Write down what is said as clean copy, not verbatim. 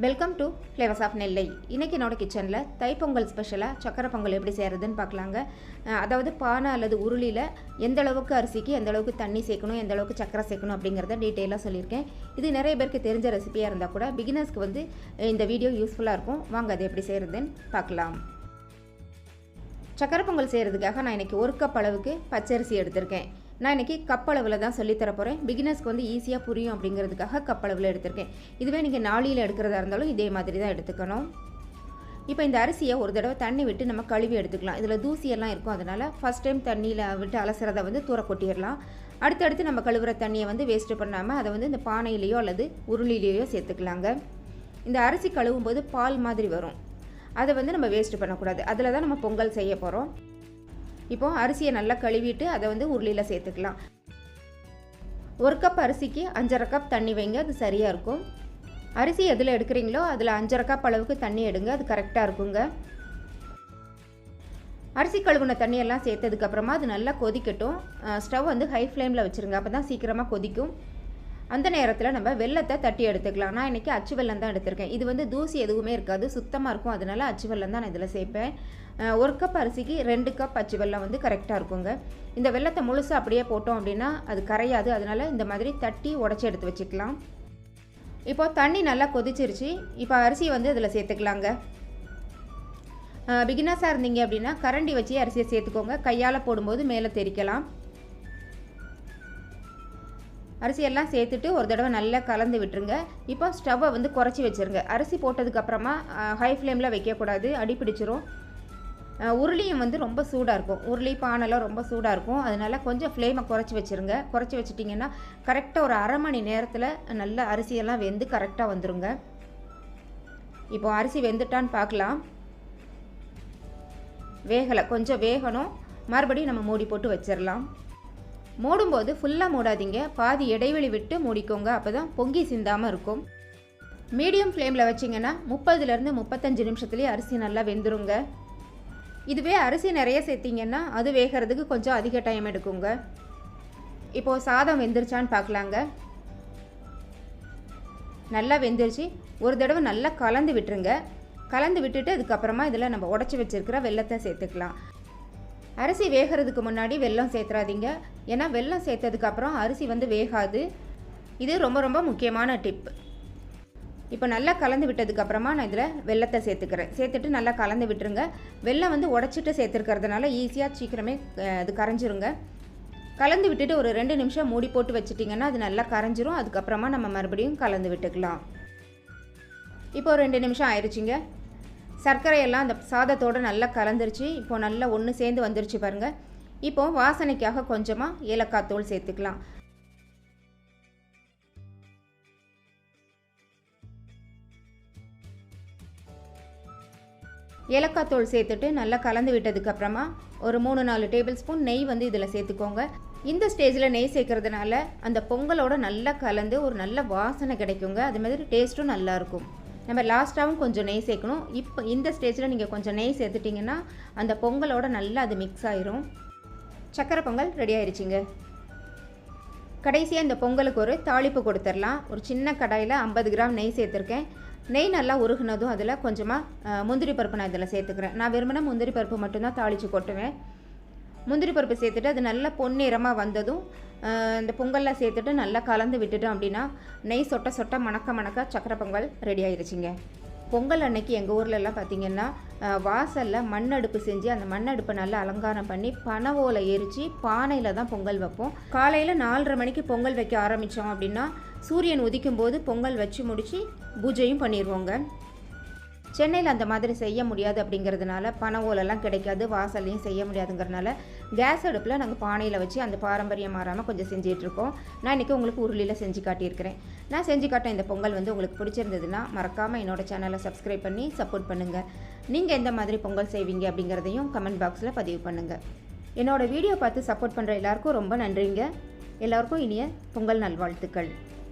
Welcome to flavours of நெல்லை. இன்றைக்கி என்னோட கிச்சனில் தைப்பொங்கல் ஸ்பெஷலாக சக்கரை பொங்கல் எப்படி செய்கிறதுன்னு பார்க்கலாங்க. அதாவது பானை அல்லது உருளியில் எந்த அளவுக்கு அரிசிக்கு எந்த அளவுக்கு தண்ணி சேர்க்கணும், எந்த அளவுக்கு சக்கரை சேர்க்கணும் அப்படிங்கிறத டீட்டெயிலாக சொல்லியிருக்கேன். இது நிறைய பேருக்கு தெரிஞ்ச ரெசிபியாக இருந்தால் கூட பிகினர்ஸ்க்கு வந்து இந்த வீடியோ யூஸ்ஃபுல்லாக இருக்கும். வாங்க அது எப்படி செய்கிறதுன்னு பார்க்கலாம். சக்கரை பொங்கல் செய்கிறதுக்காக நான் இன்றைக்கி 1 கப் அளவுக்கு பச்சரிசி எடுத்திருக்கேன். நான் இன்றைக்கி கப் அளவில் தான் சொல்லித்தர போகிறேன். பிகினர்ஸ்க்கு வந்து ஈஸியாக புரியும் அப்படிங்கிறதுக்காக கப் அளவில் எடுத்திருக்கேன். இதுவே நீங்கள் நாளியில் எடுக்கிறதா இருந்தாலும் இதே மாதிரி தான் எடுத்துக்கணும். இப்போ இந்த அரிசியை ஒரு தடவை தண்ணி விட்டு நம்ம கழுவி எடுத்துக்கலாம். இதில் தூசியெல்லாம் இருக்கும், அதனால் ஃபஸ்ட் டைம் தண்ணியில் விட்டு அலசுறதை வந்து தூர கொட்டிடலாம். அடுத்தடுத்து நம்ம கழுவுற தண்ணியை வந்து வேஸ்ட்டு பண்ணாமல் அதை வந்து இந்த பானையிலையோ அல்லது உருளிலேயோ சேர்த்துக்கலாங்க. இந்த அரிசி கழுவும் போது பால் மாதிரி வரும், அதை வந்து நம்ம வேஸ்ட்டு பண்ணக்கூடாது. அதில் தான் நம்ம பொங்கல் செய்ய போகிறோம். இப்போது அரிசியை நல்லா கழுவிட்டு அதை வந்து உருளியில் சேர்த்துக்கலாம். 1 கப் அரிசிக்கு 5.5 கப் தண்ணி வைங்க, அது சரியாக இருக்கும். அரிசி எதில் எடுக்கிறீங்களோ அதில் 5.5 கப் அளவுக்கு தண்ணி எடுங்க, அது கரெக்டாக இருக்குங்க. அரிசி கழுவுன தண்ணியெல்லாம் சேர்த்ததுக்கப்புறமா அது நல்லா கொதிக்கட்டும். ஸ்டவ் வந்து ஹை ஃப்ளேமில் வச்சுருங்க, அப்போ தான் சீக்கிரமாக கொதிக்கும். அந்த நேரத்தில் நம்ம வெல்லத்தை தட்டி எடுத்துக்கலாம். நான் இன்றைக்கி அச்சு வெல்லம் தான் எடுத்திருக்கேன். இது வந்து தூசி எதுவுமே இருக்காது, சுத்தமாக இருக்கும். அதனால் அச்சு வெல்லம் தான் நான் இதில் சேர்ப்பேன். 1 கப் அரிசிக்கு 2 கப் அச்சு வெல்லம் வந்து கரெக்டாக இருக்குங்க. இந்த வெல்லத்தை முழுசாக அப்படியே போட்டோம் அப்படின்னா அது கரையாது, அதனால் இந்த மாதிரி தட்டி உடச்சி எடுத்து வச்சுக்கலாம். இப்போ தண்ணி நல்லா கொதிச்சிருச்சு. இப்போ அரிசியை வந்து இதில் சேர்த்துக்கலாங்க. பிகினர்ஸாக இருந்தீங்க அப்படின்னா கரண்டி வச்சு அரிசியை சேர்த்துக்கோங்க, கையால் போடும்போது மேலே தெரிக்கலாம். அரிசியெல்லாம் சேர்த்துட்டு ஒரு தடவை நல்லா கலந்து விட்டுருங்க. இப்போ ஸ்டவ்வை வந்து குறைச்சி வச்சுருங்க. அரிசி போட்டதுக்கப்புறமா ஹை ஃப்ளேமில் வைக்கக்கூடாது, அடி பிடிச்சிரும். உருளியும் வந்து ரொம்ப சூடாக இருக்கும், உருளி பானைலாம் ரொம்ப சூடாக இருக்கும். அதனால் கொஞ்சம் ஃப்ளேமை குறைச்சி வச்சுருங்க. குறைச்சி வச்சிட்டிங்கன்னா கரெக்டாக ஒரு அரை மணி நேரத்தில் நல்ல அரிசியெல்லாம் வெந்து கரெக்டாக வந்துடுங்க. இப்போ அரிசி வெந்துட்டான்னு பார்க்கலாம். வேகலை, கொஞ்சம் வேகணும். மறுபடியும் நம்ம மூடி போட்டு வச்சிடலாம். மூடும்போது ஃபுல்லாக மூடாதீங்க, பாதி இடைவெளி விட்டு மூடிக்கோங்க, அப்போ தான் பொங்கி சிந்தாமல் இருக்கும். மீடியம் ஃப்ளேமில் வச்சிங்கன்னா 30லேருந்து 35 நிமிஷத்துலேயே அரிசி நல்லா வெந்துருங்க. இதுவே அரிசி நிறைய சேர்த்திங்கன்னா அது வேகிறதுக்கு கொஞ்சம் அதிக டைம் எடுக்குங்க. இப்போது சாதம் வெந்துருச்சான்னு பார்க்கலாங்க. நல்லா வெந்துருச்சு. ஒரு தடவை நல்லா கலந்து விட்டுருங்க. கலந்து விட்டுட்டு அதுக்கப்புறமா இதில் நம்ம உடச்சி வச்சுருக்கிற வெல்லத்தை சேர்த்துக்கலாம். அரிசி வேகிறதுக்கு முன்னாடி வெல்லம் சேர்த்துறாதீங்க, ஏன்னா வெல்லம் சேர்த்ததுக்கப்புறம் அரிசி வந்து வேகாது. இது ரொம்ப ரொம்ப முக்கியமான டிப். இப்போ நல்லா கலந்து விட்டதுக்கப்புறமா நான் இதில் வெல்லத்தை சேர்த்துக்கிறேன். சேர்த்துட்டு நல்லா கலந்து விட்டுருங்க. வெல்லம் வந்து உடச்சிட்டு சேர்த்துருக்கிறதுனால ஈஸியாக சீக்கிரமே அது கரைஞ்சிருங்க. கலந்து விட்டுட்டு ஒரு 2 நிமிஷம் மூடி போட்டு வச்சுட்டிங்கன்னா அது நல்லா கரைஞ்சிரும். அதுக்கப்புறமா நம்ம மறுபடியும் கலந்து விட்டுக்கலாம். இப்போ 2 நிமிஷம் ஆயிடுச்சுங்க. சர்க்கரையெல்லாம் அந்த சாதத்தோடு நல்லா கலந்துருச்சு. இப்போ நல்லா ஒன்று சேர்ந்து வந்துருச்சு பாருங்கள். இப்போது வாசனைக்காக கொஞ்சமாக ஏலக்காய் தூள் சேர்த்துக்கலாம். ஏலக்காய் தூள் சேர்த்துட்டு நல்லா கலந்து விட்டதுக்கப்புறமா ஒரு 3-4 டேபிள் ஸ்பூன் நெய் வந்து இதில் சேர்த்துக்கோங்க. இந்த ஸ்டேஜில் நெய் சேர்க்கறதுனால அந்த பொங்கலோட நல்லா கலந்து ஒரு நல்ல வாசனை கிடைக்குங்க. அது மாதிரி டேஸ்ட்டும் நல்லாயிருக்கும். நம்ம லாஸ்ட்டாகவும் கொஞ்சம் நெய் சேர்க்கணும். இப்போ இந்த ஸ்டேஜில் நீங்கள் கொஞ்சம் நெய் சேர்த்துட்டிங்கன்னா அந்த பொங்கலோட நல்லா அது மிக்ஸ் ஆயிரும். சக்கரை பொங்கல் ரெடி ஆயிடுச்சுங்க. கடைசியாக இந்த பொங்கலுக்கு ஒரு தாளிப்பு கொடுத்துடலாம். ஒரு சின்ன கடாயில் 50 கிராம் நெய் சேர்த்துருக்கேன். நெய் நல்லா உருகுனதும் அதில் கொஞ்சமாக முந்திரி பருப்பு நான் இதில் சேர்த்துக்கிறேன். நான் வெறுமனே முந்திரி பருப்பு மட்டும்தான் தாளித்து கொட்டுவேன். முந்திரி பருப்பு சேர்த்துட்டு அது நல்லா பொன்னிறமாக வந்ததும் இந்த பொங்கலில் சேர்த்துட்டு நல்லா கலந்து விட்டுட்டோம் அப்படின்னா நெய் சொட்ட சொட்ட மணக்க சக்கரை பொங்கல் ரெடி ஆயிடுச்சுங்க. பொங்கல் அன்னைக்கு எங்கள் ஊர்லெலாம் பார்த்திங்கன்னா வாசலில் மண்ணடுப்பு செஞ்சு அந்த மண்ணடுப்பை நல்லா அலங்காரம் பண்ணி பனை ஓலை எரித்து பானையில் தான் பொங்கல் வைப்போம். காலையில் 4:30 மணிக்கு பொங்கல் வைக்க ஆரம்பித்தோம் அப்படின்னா சூரியன் உதிக்கும் போது பொங்கல் வச்சு முடித்து பூஜையும் பண்ணிடுவோங்க. சென்னையில் அந்த மாதிரி செய்ய முடியாது அப்படிங்கிறதுனால பனை ஓலெல்லாம் கிடைக்காது, வாசல்லையும் செய்ய முடியாதுங்கிறதுனால கேஸ் அடுப்பில் நாங்கள் பானையில் வச்சு அந்த பாரம்பரியம் மாறாமல் கொஞ்சம் செஞ்சிகிட்ருக்கோம். நான் இன்றைக்கி உங்களுக்கு உருளியில் செஞ்சு காட்டியிருக்கிறேன். நான் செஞ்சு காட்ட இந்த பொங்கல் வந்து உங்களுக்கு பிடிச்சிருந்ததுன்னா மறக்காமல் என்னோடய சேனலை சப்ஸ்கிரைப் பண்ணி சப்போர்ட் பண்ணுங்கள். நீங்கள் எந்த மாதிரி பொங்கல் செய்வீங்க அப்படிங்கிறதையும் கமெண்ட் பாக்ஸில் பதிவு பண்ணுங்கள். என்னோடய வீடியோ பார்த்து சப்போர்ட் பண்ணுற எல்லாருக்கும் ரொம்ப நன்றிங்க. எல்லாருக்கும் இனிய பொங்கல் நல்வாழ்த்துக்கள்.